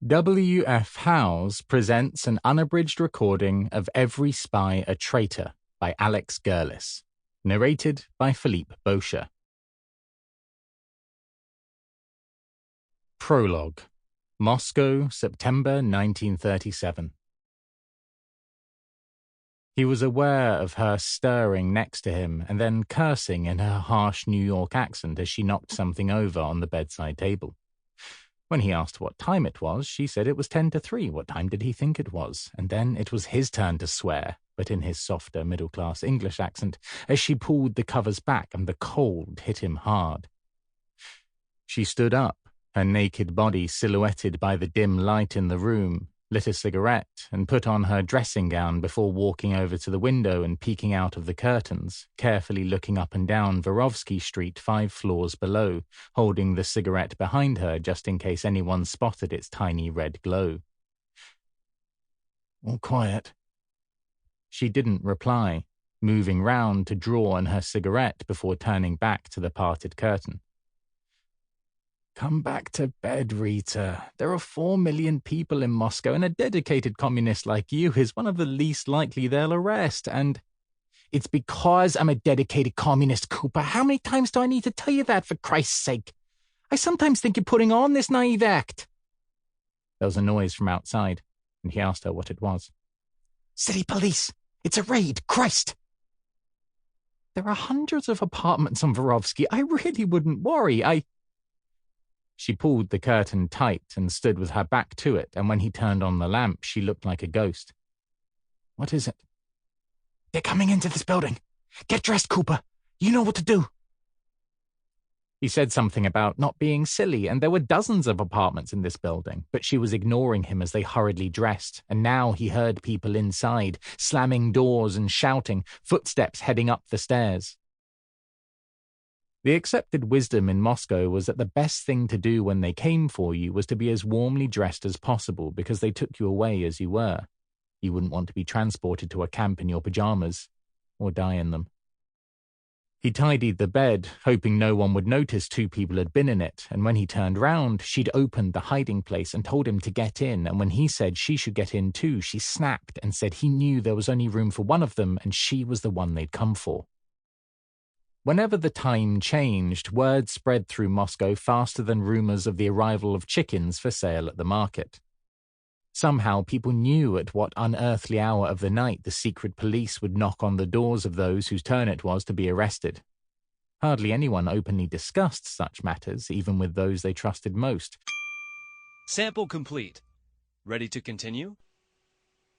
W.F. Howes presents an unabridged recording of Every Spy a Traitor by Alex Gerlis, narrated by Phillipe Bosher. Prologue. Moscow, September 1937. He was aware of her stirring next to him and then cursing in her harsh New York accent as she knocked something over on the bedside table. When he asked what time it was, she said it was 2:50. What time did he think it was? And then it was his turn to swear, but in his softer middle-class English accent, as she pulled the covers back and the cold hit him hard. She stood up, her naked body silhouetted by the dim light in the room, lit a cigarette, and put on her dressing gown before walking over to the window and peeking out of the curtains, carefully looking up and down Vorovsky Street 5 floors below, holding the cigarette behind her just in case anyone spotted its tiny red glow. "All quiet." She didn't reply, moving round to draw on her cigarette before turning back to the parted curtain. "Come back to bed, Rita. There are 4 million people in Moscow, and a dedicated communist like you is one of the least likely they'll arrest, and—" "It's because I'm a dedicated communist, Cooper. How many times do I need to tell you that, for Christ's sake? I sometimes think you're putting on this naive act." There was a noise from outside, and he asked her what it was. "City police! It's a raid! Christ!" "There are hundreds of apartments on Vorovsky. I really wouldn't worry. She pulled the curtain tight and stood with her back to it, and when he turned on the lamp, she looked like a ghost. "What is it?" "They're coming into this building. Get dressed, Cooper. You know what to do." He said something about not being silly, and there were dozens of apartments in this building, but she was ignoring him as they hurriedly dressed, and now he heard people inside, slamming doors and shouting, footsteps heading up the stairs. The accepted wisdom in Moscow was that the best thing to do when they came for you was to be as warmly dressed as possible because they took you away as you were. You wouldn't want to be transported to a camp in your pajamas, or die in them. He tidied the bed, hoping no one would notice 2 people had been in it, and when he turned round, she'd opened the hiding place and told him to get in, and when he said she should get in too, she snapped and said he knew there was only room for one of them and she was the one they'd come for. Whenever the time changed, word spread through Moscow faster than rumors of the arrival of chickens for sale at the market. Somehow people knew at what unearthly hour of the night the secret police would knock on the doors of those whose turn it was to be arrested. Hardly anyone openly discussed such matters, even with those they trusted most. Sample complete. Ready to continue?